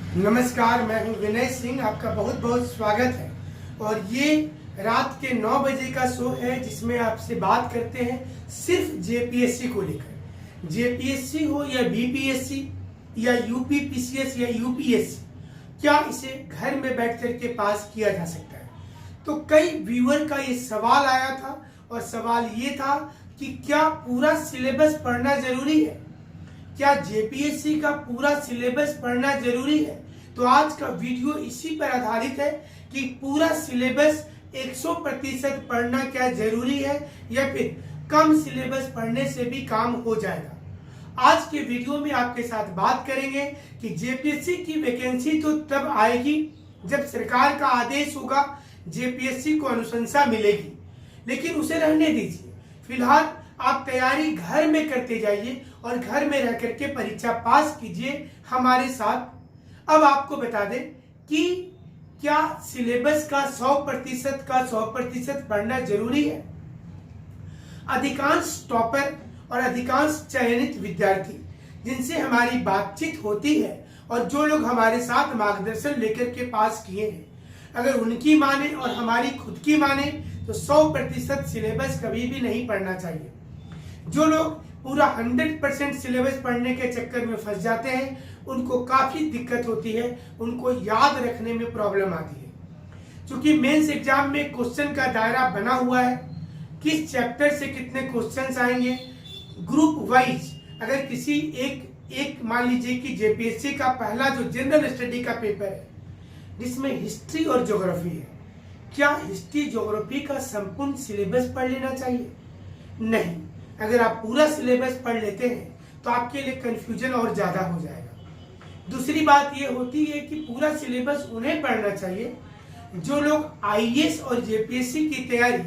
नमस्कार, मैं हूं विनय सिंह। आपका बहुत बहुत स्वागत है। और ये रात के 9 बजे का शो है जिसमें आपसे बात करते हैं सिर्फ जेपीएससी को लेकर। जेपीएससी हो या बीपीएससी या यूपीपीसीएस या यूपीएससी, क्या इसे घर में बैठ कर के पास किया जा सकता है? तो कई व्यूअर का ये सवाल आया था और सवाल ये था कि क्या पूरा सिलेबस पढ़ना जरूरी है? क्या जेपीएससी का पूरा सिलेबस पढ़ना जरूरी है? तो आज का वीडियो इसी पर आधारित है कि पूरा सिलेबस 100% पढ़ना क्या जरूरी है या फिर कम सिलेबस पढ़ने से भी काम हो जाएगा। आज के वीडियो में आपके साथ बात करेंगे कि जेपीएससी की वैकेंसी तो तब आएगी जब सरकार का आदेश होगा, जेपीएससी को अनुशंसा मिलेगी, लेकिन उसे रहने दीजिए। फिलहाल आप तैयारी घर में करते जाइए और घर में रह करके परीक्षा पास कीजिए हमारे साथ। अब आपको बता दें कि क्या सिलेबस का 100% पढ़ना जरूरी है। अधिकांश टॉपर और अधिकांश चयनित विद्यार्थी जिनसे हमारी बातचीत होती है और जो लोग हमारे साथ मार्गदर्शन लेकर के पास किए हैं, अगर उनकी माने और हमारी खुद की माने तो 100% सिलेबस कभी भी नहीं पढ़ना चाहिए। जो लोग पूरा 100% सिलेबस पढ़ने के चक्कर में फंस जाते हैं उनको काफी दिक्कत होती है, उनको याद रखने में प्रॉब्लम आती है। क्योंकि मेंस एग्जाम में क्वेश्चन का दायरा बना हुआ है, किस चैप्टर से कितने क्वेश्चंस आएंगे, ग्रुप वाइज। अगर किसी एक मान लीजिए कि जेपीएससी का पहला जो जनरल स्टडी का पेपर है जिसमें हिस्ट्री और ज्योग्राफी है, क्या हिस्ट्री ज्योग्राफी का संपूर्ण सिलेबस पढ़ लेना चाहिए? नहीं। अगर आप पूरा सिलेबस पढ़ लेते हैं तो आपके लिए कंफ्यूजन और ज्यादा हो जाएगा। दूसरी बात ये होती है कि पूरा सिलेबस उन्हें पढ़ना चाहिए जो लोग आईएएस और जेपीएससी की तैयारी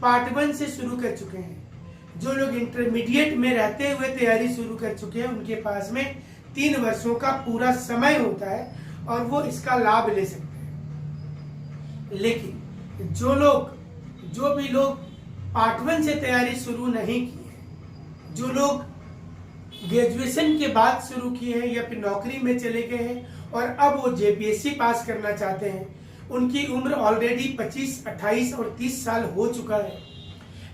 पार्ट 1 से शुरू कर चुके हैं, जो लोग इंटरमीडिएट में रहते हुए तैयारी शुरू कर चुके हैं। उनके पास में 3 वर्षों का पूरा समय होता है और वो इसका लाभ ले सकते हैं। लेकिन जो भी लोग पार्ट 1 से तैयारी शुरू नहीं की है, जो लोग ग्रेजुएशन के बाद शुरू किए हैं या फिर नौकरी में चले गए हैं और अब वो जेपीएससी पास करना चाहते हैं, उनकी उम्र ऑलरेडी 25, 28 और 30 साल हो चुका है।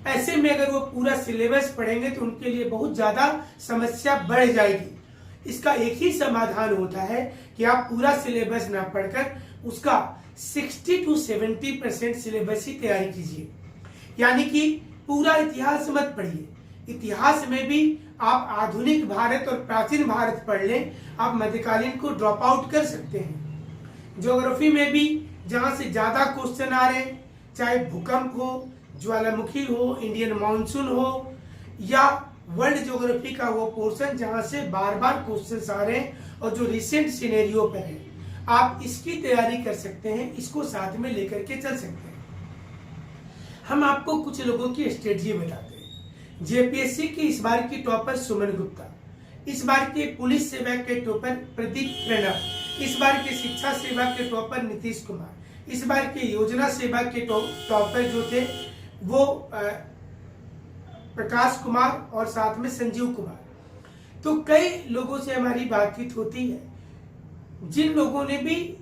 ऐसे में अगर वो पूरा सिलेबस पढ़ेंगे तो उनके लिए बहुत ज्यादा समस्या बढ़ जाएगी। इसका एक ही समाधान होता है कि आप पूरा सिलेबस ना पढ़कर उसका 60 to 70% सिलेबस की तैयारी कीजिए। यानी कि पूरा इतिहास मत पढ़िए। इतिहास में भी आप आधुनिक भारत और प्राचीन भारत पढ़ लें, आप मध्यकालीन को ड्रॉप आउट कर सकते हैं। ज्योग्राफी में भी जहां से ज्यादा क्वेश्चन आ रहे हैं, चाहे भूकंप हो, ज्वालामुखी हो, इंडियन मानसून हो या वर्ल्ड ज्योग्राफी का वो पोर्शन जहां से बार बार क्वेश्चंस आ रहे हैं और जो रिसेंट सिनेरियो पर है, आप इसकी तैयारी कर सकते हैं, इसको साथ में लेकर के चल सकते हैं। हम आपको कुछ लोगों की स्ट्रेटजी बताते हैं। जेपीएससी की इस बार की टॉपर सुमन गुप्ता, इस बार के पुलिस सेवा के टॉपर प्रदीप प्रणव, इस बार के शिक्षा सेवा के टॉपर नीतीश कुमार, इस बार के योजना सेवा के टॉपर जो थे वो प्रकाश कुमार और साथ में संजीव कुमार। तो कई लोगों से हमारी बातचीत होती है, जिन लोगों ने भी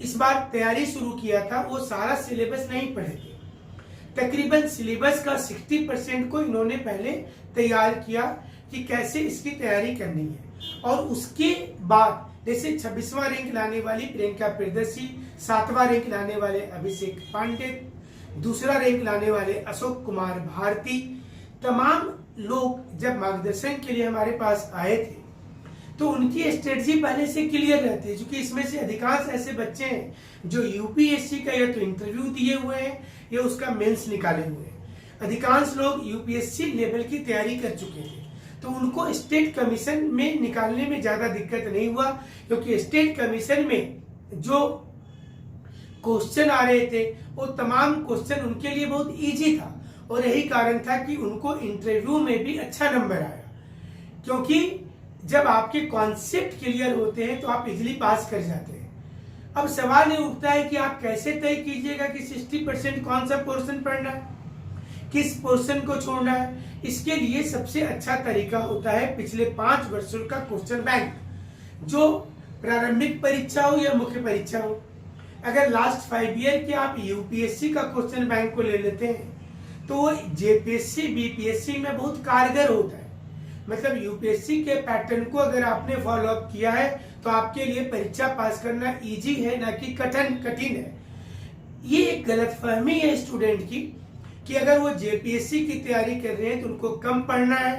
इस बार तैयारी शुरू किया था वो सारा सिलेबस नहीं पढ़े थे। तकरीबन सिलेबस का 60% को इन्होंने पहले तैयार किया कि कैसे इसकी तैयारी करनी है, और उसके बाद जैसे 26वां रैंक लाने वाली प्रियंका प्रियदर्शी, 7वां रैंक लाने वाले अभिषेक पांडे, दूसरा रैंक लाने वाले अशोक कुमार भारती, तमाम लोग जब मार्गदर्शन के लिए हमारे पास आए थे तो उनकी स्ट्रेटजी पहले से क्लियर रहती है। क्योंकि इसमें से अधिकांश ऐसे बच्चे हैं जो यूपीएससी का या तो इंटरव्यू दिए हुए हैं या उसका मेंस निकाले हुए हैं। अधिकांश लोग यूपीएससी लेवल की तैयारी कर चुके हैं, तो उनको स्टेट कमीशन में निकालने में ज्यादा दिक्कत नहीं हुआ, क्योंकि स्टेट कमीशन में जो क्वेश्चन आ रहे थे वो तमाम क्वेश्चन उनके लिए बहुत इजी था, और यही कारण था कि उनको इंटरव्यू में भी अच्छा नंबर आया। क्योंकि जब आपके कॉन्सेप्ट क्लियर होते हैं तो आप इजीली पास कर जाते हैं। अब सवाल ये उठता है कि आप कैसे तय कीजिएगा कि 60% कौन सा पोर्शन पढ़ना है, किस पोर्शन को छोड़ना है। इसके लिए सबसे अच्छा तरीका होता है पिछले 5 वर्षों का क्वेश्चन बैंक, जो प्रारंभिक परीक्षा हो या मुख्य परीक्षा हो, अगर लास्ट 5 ईयर के आप यूपीएससी का क्वेश्चन बैंक को ले लेते हैं तो वो जेपीएससी बीपीएससी में बहुत कारगर होता है। मतलब यूपीएससी के पैटर्न को अगर आपने फॉलो अप किया है तो आपके लिए परीक्षा पास करना इजी है, ना कि कठिन है। ये एक गलतफहमी है स्टूडेंट की कि अगर वो जेपीएससी की तैयारी कर रहे हैं तो उनको कम पढ़ना है,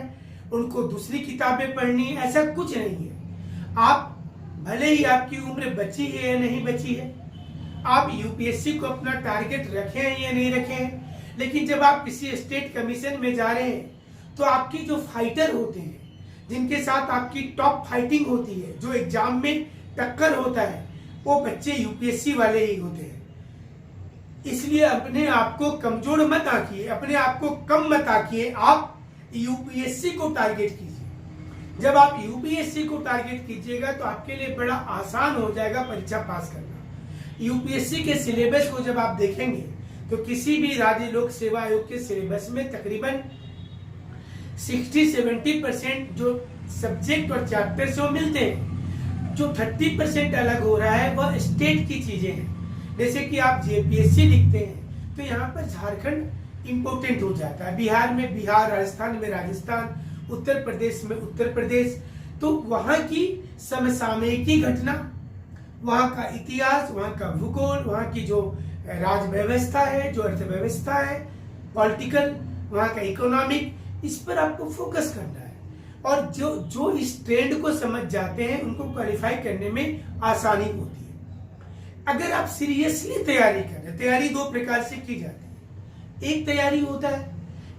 उनको दूसरी किताबें पढ़नी है। ऐसा कुछ नहीं है। आप भले ही आपकी उम्र बची है या नहीं बची है, आप यूपीएससी को अपना टारगेट रखे हैं या नहीं रखे हैं, लेकिन जब आप किसी स्टेट कमीशन में जा रहे हैं तो आपकी जो फाइटर होते हैं, जिनके साथ आपकी टॉप फाइटिंग होती है, जो एग्जाम में टक्कर होता है, वो बच्चे यूपीएससी वाले ही होते हैं। इसलिए अपने आप को कमजोर मत आंकिए, अपने आप को कम मत आंकिए, आप यूपीएससी को टारगेट कीजिए। जब आप यूपीएससी को टारगेट कीजिएगा तो आपके लिए बड़ा आसान हो जाएगा परीक्षा पास करना। यूपीएससी के सिलेबस को जब आप देखेंगे तो किसी भी राज्य लोक सेवा आयोग के सिलेबस में तकरीबन 60-70% जो सब्जेक्ट और चैप्टर से वो मिलते हैं। जो 30% अलग हो रहा है वह स्टेट की चीजें हैं। जैसे कि आप जेपीएससी लिखते हैं तो यहाँ पर झारखंड इंपोर्टेंट हो जाता है, बिहार में बिहार, राजस्थान में राजस्थान, उत्तर प्रदेश में उत्तर प्रदेश। तो वहाँ की समसामयिकी घटना, वहाँ का इतिहास, वहाँ का भूगोल, वहाँ की जो राज व्यवस्था है, जो अर्थव्यवस्था है, पॉलिटिकल, वहाँ का इकोनॉमिक, इस पर आपको फोकस करना है। और जो इस ट्रेंड को समझ जाते हैं उनको क्वालिफाई करने में आसानी होती है। अगर आप सीरियसली तैयारी करें, तैयारी 2 प्रकार से की जाती है। एक तैयारी होता है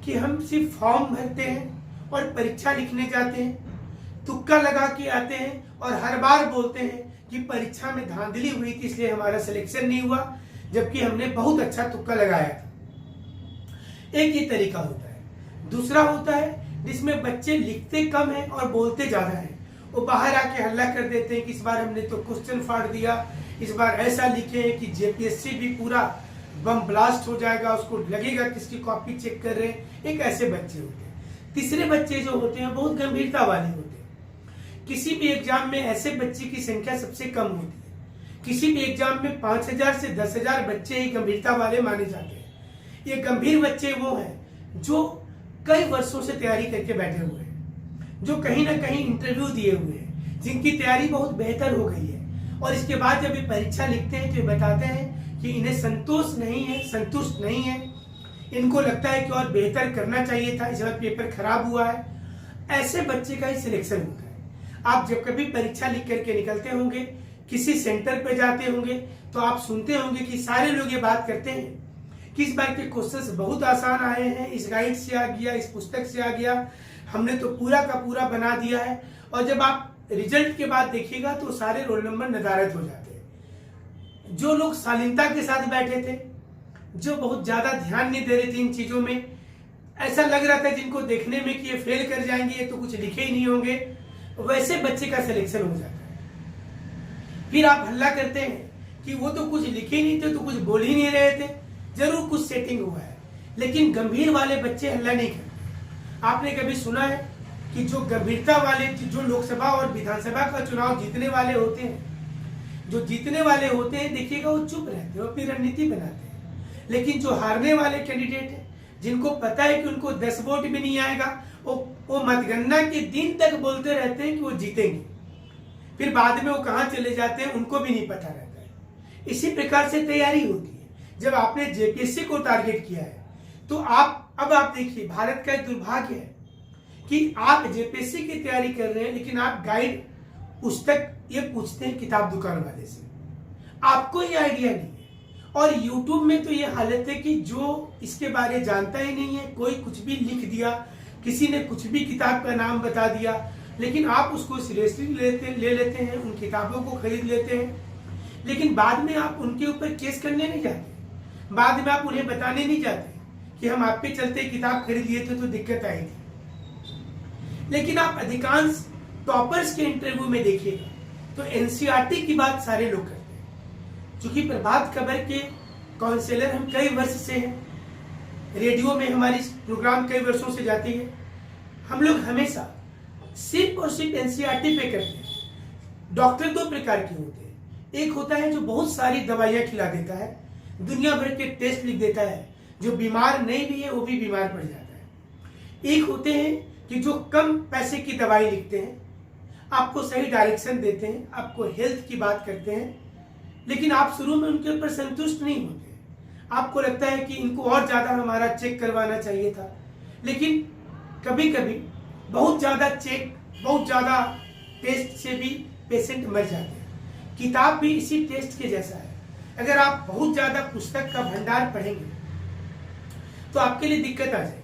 कि हम सिर्फ फॉर्म भरते हैं और परीक्षा लिखने जाते हैं, तुक्का लगा के आते हैं और हर बार बोलते हैं कि परीक्षा में धांधली हुई थी इसलिए हमारा सिलेक्शन नहीं हुआ, जबकि हमने बहुत अच्छा तुक्का लगाया था। एक ही तरीका होता है। दूसरा होता है जिसमें बच्चे लिखते कम हैं और बोलते ज्यादा हैं। वो बाहर आके हल्ला कर देते हैं कि इस बार हमने तो क्वेश्चन फाड़ दिया, इस बार ऐसा लिखे हैं कि जेपीएससी भी पूरा बम ब्लास्ट हो जाएगा, उसको लगेगा किसकी कॉपी चेक कर रहे हैं। एक ऐसे बच्चे होते हैं। तीसरे बच्चे जो होते हैं बहुत गंभीरता वाले होते हैं। किसी भी एग्जाम में ऐसे बच्चे की संख्या सबसे कम होती है। किसी भी एग्जाम में 5000 से 10,000 बच्चे ही गंभीरता वाले माने जाते हैं। ये गंभीर बच्चे वो हैं जो कई वर्षों से तैयारी करके बैठे हुए हैं, जो कहीं ना कहीं इंटरव्यू दिए हुए हैं, जिनकी तैयारी बहुत बेहतर हो गई है और इसके बाद जब ये परीक्षा लिखते हैं तो ये बताते हैं कि इन्हें संतुष्ट नहीं है, इनको लगता है कि और बेहतर करना चाहिए था, इस बार पेपर खराब हुआ है। ऐसे बच्चे का ही सिलेक्शन होता है। आप जब कभी परीक्षा लिख करके निकलते होंगे, किसी सेंटर पे जाते होंगे तो आप सुनते होंगे कि सारे लोग ये बात करते हैं कि इस बार के क्वेश्चंस बहुत आसान आए हैं, इस गाइड से आ गया, इस पुस्तक से आ गया, हमने तो पूरा का पूरा बना दिया है। और जब आप रिजल्ट के बाद देखिएगा तो सारे रोल नंबर नदारद हो जाते हैं। जो लोग शालीनता के साथ बैठे थे, जो बहुत ज्यादा ध्यान नहीं दे रहे थे इन चीजों में, ऐसा लग रहा था जिनको देखने में कि ये फेल कर जाएंगे, ये तो कुछ लिखे ही नहीं होंगे, वैसे बच्चे का सिलेक्शन हो जाता है। फिर आप हल्ला करते हैं कि वो तो कुछ लिखे ही नहीं थे, तो कुछ बोल ही नहीं रहे थे, जरूर कुछ सेटिंग हुआ है। लेकिन गंभीर वाले बच्चे हल्ला नहीं करते। आपने कभी सुना है कि जो गंभीरता वाले, जो लोकसभा और विधानसभा का चुनाव जीतने वाले होते हैं, देखिएगा वो चुप रहते हैं, वो अपनी रणनीति बनाते हैं। लेकिन जो हारने वाले कैंडिडेट हैं, जिनको पता है कि उनको 10 वोट भी नहीं आएगा, वो मतगणना के दिन तक बोलते रहते हैं कि वो जीतेंगे, फिर बाद में वो कहाँ चले जाते हैं उनको भी नहीं पता रहता है। इसी प्रकार से तैयारी होती है। जब आपने जेपीएससी को टारगेट किया है तो अब आप देखिए, भारत का एक दुर्भाग्य है कि आप जेपीएससी की तैयारी कर रहे हैं लेकिन आप गाइड, पुस्तक ये पूछते हैं किताब दुकान वाले से, आपको ये आइडिया नहीं है। और यूट्यूब में तो ये हालत है कि जो इसके बारे जानता ही नहीं है, कोई कुछ भी लिख दिया, किसी ने कुछ भी किताब का नाम बता दिया, लेकिन आप उसको सीरियसली ले लेते हैं, उन किताबों को खरीद लेते हैं, लेकिन बाद में आप उनके ऊपर केस करने नहीं जाते, बाद में आप उन्हें बताने नहीं जाते कि हम आप पे चलते किताब खरीद लिए थे तो दिक्कत आई थी। लेकिन आप अधिकांश टॉपर्स के इंटरव्यू में देखिएगा तो एनसीईआरटी की बात सारे लोग करते हैं। चूंकि प्रभात खबर के काउंसलर हम कई वर्ष से हैं, रेडियो में हमारी प्रोग्राम कई वर्षों से जाती है, हम लोग हमेशा सिर्फ और सिर्फ एनसीईआरटी पे करते हैं। डॉक्टर दो प्रकार के होते हैं। एक होता है जो बहुत सारी दवाइयां खिला देता है, दुनिया भर के टेस्ट लिख देता है, जो बीमार नहीं भी है वो भी बीमार पड़ जाता है। एक होते हैं कि जो कम पैसे की दवाई लिखते हैं, आपको सही डायरेक्शन देते हैं, आपको हेल्थ की बात करते हैं, लेकिन आप शुरू में उनके ऊपर संतुष्ट नहीं होते। आपको लगता है कि इनको और ज्यादा हमारा चेक करवाना चाहिए था, लेकिन कभी कभी बहुत ज्यादा चेक, बहुत ज्यादा टेस्ट से भी पेशेंट मर जाते हैं। किताब भी इसी टेस्ट के जैसा है। अगर आप बहुत ज्यादा पुस्तक का भंडार पढ़ेंगे तो आपके लिए दिक्कत आ जाएगी।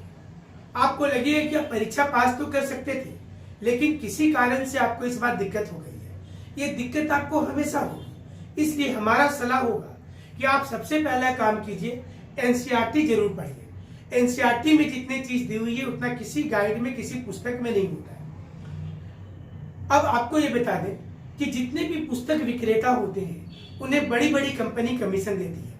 आपको लगेगा कि आप परीक्षा पास तो कर सकते थे, लेकिन किसी कारण से आपको इस बार दिक्कत हो गई है। ये दिक्कत आपको हमेशा होगी। इसलिए हमारा सलाह होगा कि आप सबसे पहला काम कीजिए, एनसीईआरटी जरूर पढ़िए। एनसीईआरटी में जितनी चीज दी हुई है उतना किसी गाइड में, किसी पुस्तक में नहीं होता है। अब आपको ये बता दें कि जितने भी पुस्तक विक्रेता होते हैं उन्हें बड़ी बड़ी कंपनी कमीशन देती है।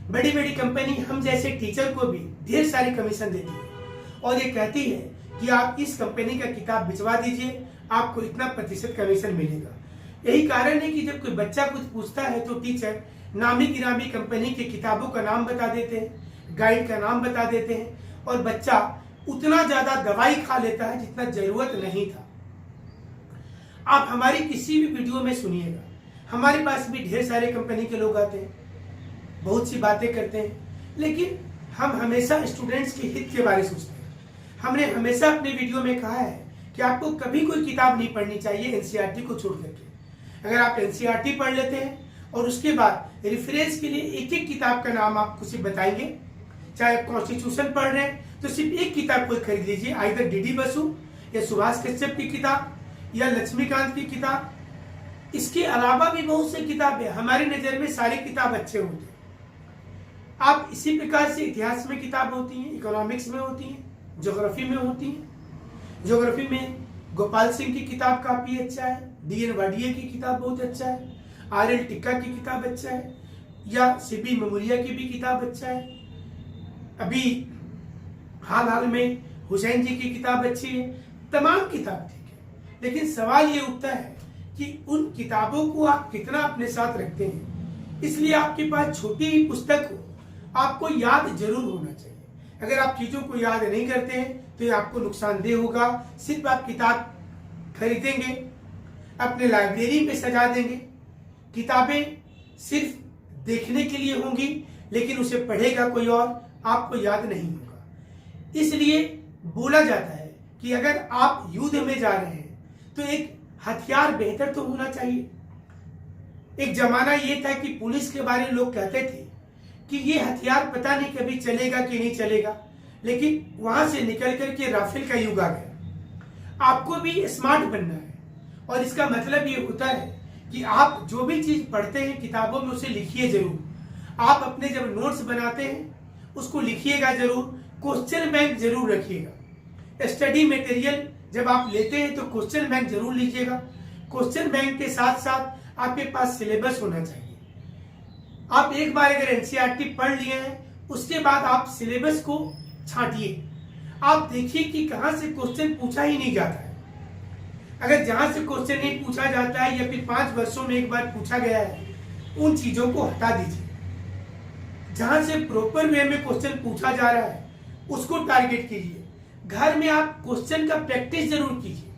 बड़ी बड़ी कंपनी हम जैसे टीचर को भी ढेर सारी कमीशन देती है और ये कहती है कि आप इस कंपनी का किताब भिजवा दीजिए, आपको इतना प्रतिशत कमीशन मिलेगा। यही कारण है कि जब कोई बच्चा कुछ पूछता है तो टीचर नामी गिरामी कंपनी की किताबों का नाम बता देते हैं, गाइड का नाम बता देते हैं, और बच्चा उतना ज्यादा दवाई खा लेता है जितना जरूरत नहीं था। आप हमारी किसी भी वीडियो में सुनिएगा, हमारे पास भी ढेर सारे कंपनी के लोग आते हैं, बहुत सी बातें करते हैं, लेकिन हम हमेशा स्टूडेंट्स के हित के बारे में सोचते हैं। हमने हमेशा अपने वीडियो में कहा है कि आपको कभी कोई किताब नहीं पढ़नी चाहिए एनसीईआरटी को छोड़ करके। अगर आप एनसीईआरटी पढ़ लेते हैं और उसके बाद रेफरेंस के लिए एक एक किताब का नाम आपको सिर्फ बताएंगे, चाहे आप कॉन्स्टिट्यूशन पढ़ रहे हैं तो सिर्फ एक किताब को खरीद लीजिए, आइदर डीडी बसु या सुभाष कश्यप की किताब या लक्ष्मीकांत की किताब। इसके अलावा भी बहुत सी किताबें, हमारी नजर में सारी किताब अच्छे होते हैं। आप इसी प्रकार से इतिहास में किताब होती हैं, इकोनॉमिक्स में होती हैं, ज्योग्राफी में होती है। ज्योग्राफी में गोपाल सिंह की किताब काफी अच्छा है, डीएन वाडिया की किताब बहुत अच्छा है, आरएल टिक्का की किताब अच्छा है, या सीबी मेमोरिया की भी किताब अच्छा है। अभी हाल में हुसैन जी की किताब अच्छी है। तमाम किताब ठीक है, लेकिन सवाल ये उठता है कि उन किताबों को आप कितना अपने साथ रखते हैं। इसलिए आपके पास छोटी ही पुस्तक हो, आपको याद जरूर होना चाहिए। अगर आप चीजों को याद नहीं करते हैं तो ये आपको नुकसानदेह होगा। सिर्फ आप किताब खरीदेंगे, अपने लाइब्रेरी में सजा देंगे, किताबें सिर्फ देखने के लिए होंगी, लेकिन उसे पढ़ेगा कोई और, आपको याद नहीं होगा। इसलिए बोला जाता है कि अगर आप युद्ध में जा रहे हैं तो एक हथियार बेहतर तो होना चाहिए। एक जमाना ये था कि पुलिस के बारे में लोग कहते थे कि ये हथियार पता नहीं कभी चलेगा कि नहीं चलेगा, लेकिन वहां से निकल करके राफेल का युग आ गया। आपको भी स्मार्ट बनना है, और इसका मतलब ये होता है कि आप जो भी चीज पढ़ते हैं किताबों में उसे लिखिए जरूर। आप अपने जब नोट्स बनाते हैं उसको लिखिएगा जरूर, क्वेश्चन बैंक जरूर रखिएगा। स्टडी मटेरियल जब आप लेते हैं तो क्वेश्चन बैंक जरूर लीजिएगा। क्वेश्चन बैंक के साथ साथ आपके पास सिलेबस होना चाहिए। आप एक बार अगर एनसीईआरटी पढ़ लिए हैं उसके बाद आप सिलेबस को छांटिए, आप देखिए कि कहां से क्वेश्चन पूछा ही नहीं जाता है। अगर जहां से क्वेश्चन नहीं पूछा जाता है या फिर 5 वर्षों में एक बार पूछा गया है, उन चीजों को हटा दीजिए। जहां से प्रॉपर वे में क्वेश्चन पूछा जा रहा है उसको टारगेट कीजिए। घर में आप क्वेश्चन का प्रैक्टिस जरूर कीजिए,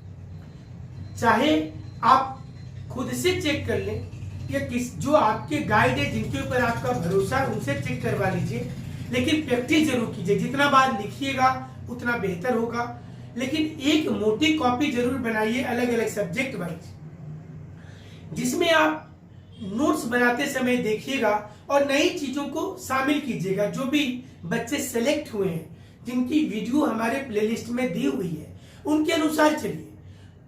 चाहे आप खुद से चेक कर लें या जो आपके गाइड है, जिनके ऊपर आपका भरोसा है, उनसे चेक करवा लीजिए, लेकिन प्रैक्टिस जरूर कीजिए। जितना बार लिखिएगा उतना बेहतर होगा। लेकिन एक मोटी कॉपी जरूर बनाइए अलग अलग सब्जेक्ट वाइज, जिसमें आप नोट्स बनाते समय देखिएगा और नई चीजों को शामिल कीजिएगा। जो भी बच्चे सेलेक्ट हुए हैं, जिनकी वीडियो हमारे प्लेलिस्ट में दी हुई है, उनके अनुसार चलिए।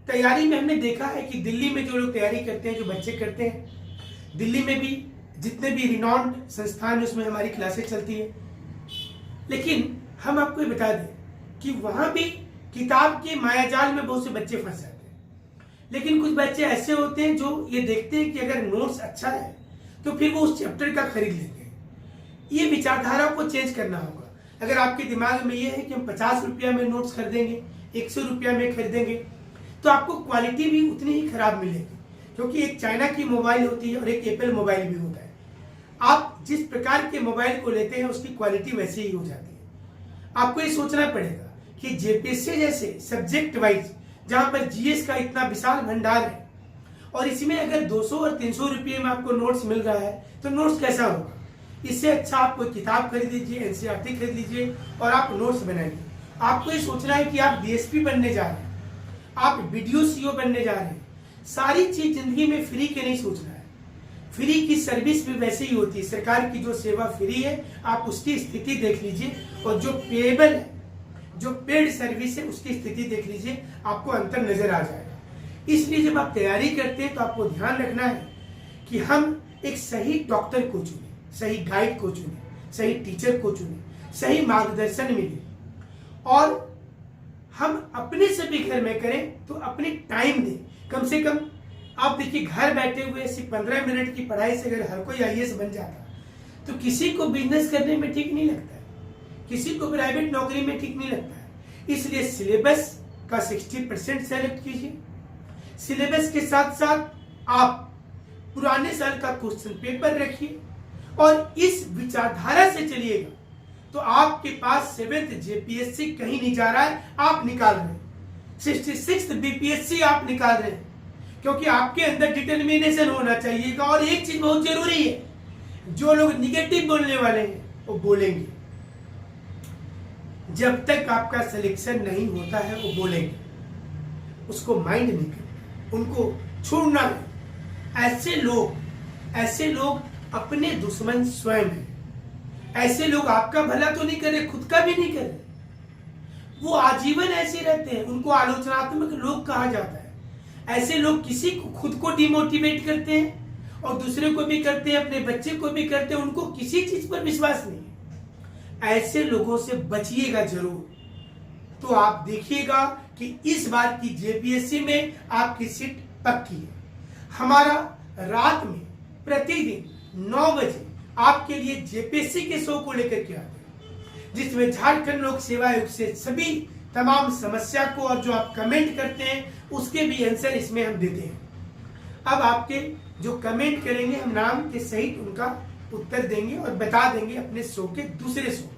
तैयारी में हमने देखा है कि दिल्ली में जो लोग तैयारी करते हैं, जो बच्चे करते हैं, दिल्ली में भी जितने भी रिनॉन्ड संस्थान उसमें हमारी क्लासेस चलती है। लेकिन हम आपको ये बता दें कि वहां भी किताब के मायाजाल में बहुत से बच्चे फंस जाते हैं। लेकिन कुछ बच्चे ऐसे होते हैं जो ये देखते हैं कि अगर नोट्स अच्छा है तो फिर वो उस चैप्टर का खरीद लेते हैं। ये विचारधारा को चेंज करना होगा। अगर आपके दिमाग में ये है कि हम 50 रुपया में नोट्स खरीदेंगे, 100 रुपया में खरीदेंगे, तो आपको क्वालिटी भी उतनी ही खराब मिलेगी, क्योंकि एक चाइना की मोबाइल होती है और एक एप्पल मोबाइल भी होता है। आप जिस प्रकार के मोबाइल को लेते हैं उसकी क्वालिटी वैसे ही हो जाती है। आपको ये सोचना पड़ेगा कि जेपीएससी जैसे सब्जेक्ट वाइज जहां पर जीएस का इतना विशाल भंडार है और इसमें अगर 200 और 300 रुपये में आपको नोट्स मिल रहा है तो नोट्स कैसा होगा। इससे अच्छा आप कोई किताब खरीद लीजिए, एनसीईआरटी खरीद लीजिए और आप नोट्स बनाइए। आपको ये सोचना है कि आप डीएसपी बनने जा रहे हैं, आप वीडियो सीईओ बनने जा रहे हैं। सारी चीज जिंदगी में फ्री के नहीं सोचना है। फ्री की सर्विस भी वैसे ही होती है। सरकार की जो सेवा फ्री है आप उसकी स्थिति देख लीजिए और जो पेएबल है, जो पेड सर्विस है उसकी स्थिति देख लीजिए, आपको अंतर नजर आ जाएगा। इसलिए जब आप तैयारी करते हैं तो आपको ध्यान रखना है कि हम एक सही डॉक्टर को चुने, सही गाइड को चुने, सही टीचर को चुने, सही मार्गदर्शन मिले और हम अपने से भी घर में करें तो अपनी टाइम दें। कम से कम आप देखिए, घर बैठे हुए सिर्फ 15 मिनट की पढ़ाई से अगर हर कोई आईएएस बन जाता तो किसी को बिजनेस करने में ठीक नहीं लगता है, किसी को प्राइवेट नौकरी में ठीक नहीं लगता है। इसलिए सिलेबस का 60% सेलेक्ट कीजिए। सिलेबस के साथ साथ आप पुराने साल का क्वेश्चन पेपर रखिए और इस विचारधारा से चलिएगा तो आपके पास 7th जेपीएससी कहीं नहीं जा रहा है, आप निकाल रहे हैं। 66th बीपीएससी आप निकाल रहे हैं, क्योंकि आपके अंदर डिटर्मिनेशन होना चाहिए। और एक चीज बहुत जरूरी है, जो लोग निगेटिव बोलने वाले हैं वो बोलेंगे, जब तक आपका सिलेक्शन नहीं होता है वो बोलेंगे, उसको माइंड नहीं करना, उनको छोड़ना है। ऐसे लोग अपने दुश्मन स्वयं हैं। ऐसे लोग आपका भला तो नहीं कर रहे, खुद का भी नहीं कर रहे, वो आजीवन ऐसे रहते हैं। उनको आलोचनात्मक लोग कहा जाता है। ऐसे लोग किसी को खुद को डिमोटिवेट करते हैं और दूसरे को भी करते हैं, अपने बच्चे को भी करते हैं, उनको किसी चीज पर विश्वास नहीं है। ऐसे लोगों से बचिएगा जरूर। तो आप देखिएगा कि इस बार की जेपीएससी में आपकी सीट पक्की है। हमारा रात में प्रतिदिन 9 बजे आपके लिए जेपीएससी के शो को लेकर के आते हैं, जिसमें झारखंड लोक सेवा आयोग से सभी तमाम समस्या को और जो आप कमेंट करते हैं उसके भी आंसर इसमें हम देते हैं। अब आपके जो कमेंट करेंगे हम नाम के सहित उनका उत्तर देंगे और बता देंगे अपने शो के दूसरे शो।